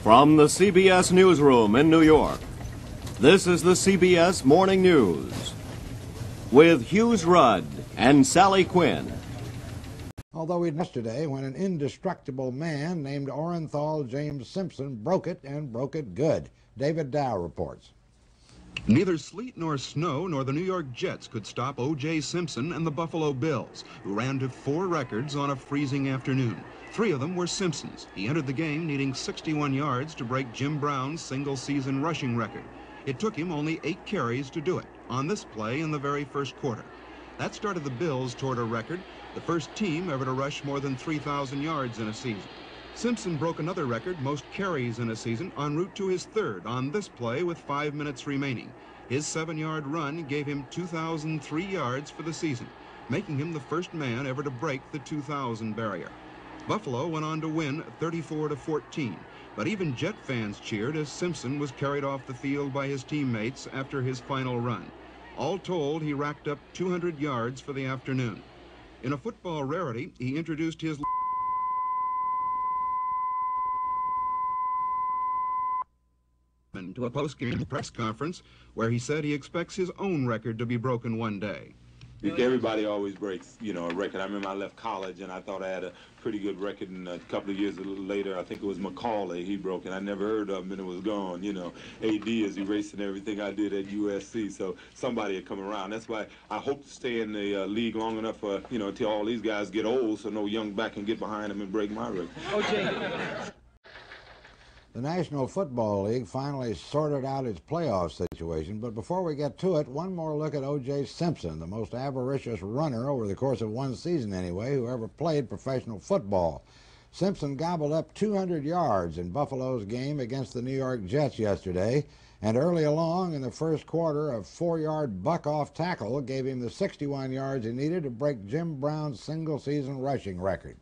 From the CBS newsroom in New York, this is the CBS Morning News with Hughes Rudd and Sally Quinn. Although yesterday when an indestructible man named Orenthal James Simpson broke it and broke it good. David Dow reports. Neither sleet nor snow nor the New York Jets could stop OJ Simpson and the Buffalo Bills, who ran to 4 records on a freezing afternoon. 3 of them were Simpson's. He entered the game needing 61 yards to break Jim Brown's single-season rushing record. It took him only 8 carries to do it on this play in the very first quarter. That started the Bills toward a record, the first team ever to rush more than 3,000 yards in a season. Simpson broke another record, most carries in a season, en route to his 3rd on this play with 5 minutes remaining. His 7-yard run gave him 2,003 yards for the season, making him the first man ever to break the 2,000 barrier. Buffalo went on to win 34-14, but even Jet fans cheered as Simpson was carried off the field by his teammates after his final run. All told, he racked up 200 yards for the afternoon. In a football rarity, he introduced his to a post-game press conference where he said he expects his own record to be broken one day. Everybody always breaks, a record. I remember I left college and I thought I had a pretty good record, and a couple of years later, I think it was Macaulay, he broke it. I never heard of him and it was gone, AD is erasing everything I did at USC, so somebody had come around. That's why I hope to stay in the league long enough for, till all these guys get old so no young back can get behind them and break my record. OJ. The National Football League finally sorted out its playoff situation, but before we get to it, one more look at OJ Simpson, the most avaricious runner over the course of one season anyway, who ever played professional football. Simpson gobbled up 200 yards in Buffalo's game against the New York Jets yesterday, and early along in the first quarter, a 4-yard buck-off tackle gave him the 61 yards he needed to break Jim Brown's single-season rushing record.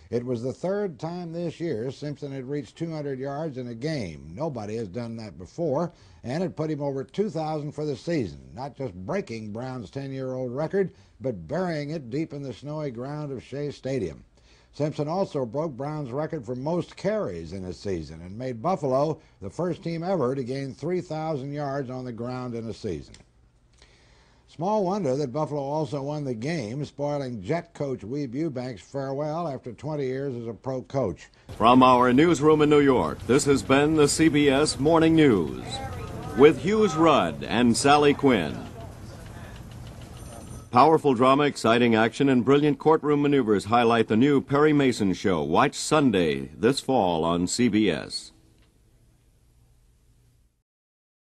It was the 3rd time this year Simpson had reached 200 yards in a game. Nobody has done that before, and it put him over 2,000 for the season, not just breaking Brown's 10-year-old record, but burying it deep in the snowy ground of Shea Stadium. Simpson also broke Brown's record for most carries in a season and made Buffalo the first team ever to gain 3,000 yards on the ground in a season. Small wonder that Buffalo also won the game, spoiling Jet coach Weeb Eubanks' farewell after 20 years as a pro coach. From our newsroom in New York, this has been the CBS Morning News with Hughes Rudd and Sally Quinn. Powerful drama, exciting action, and brilliant courtroom maneuvers highlight the new Perry Mason show. Watch Sunday this fall on CBS.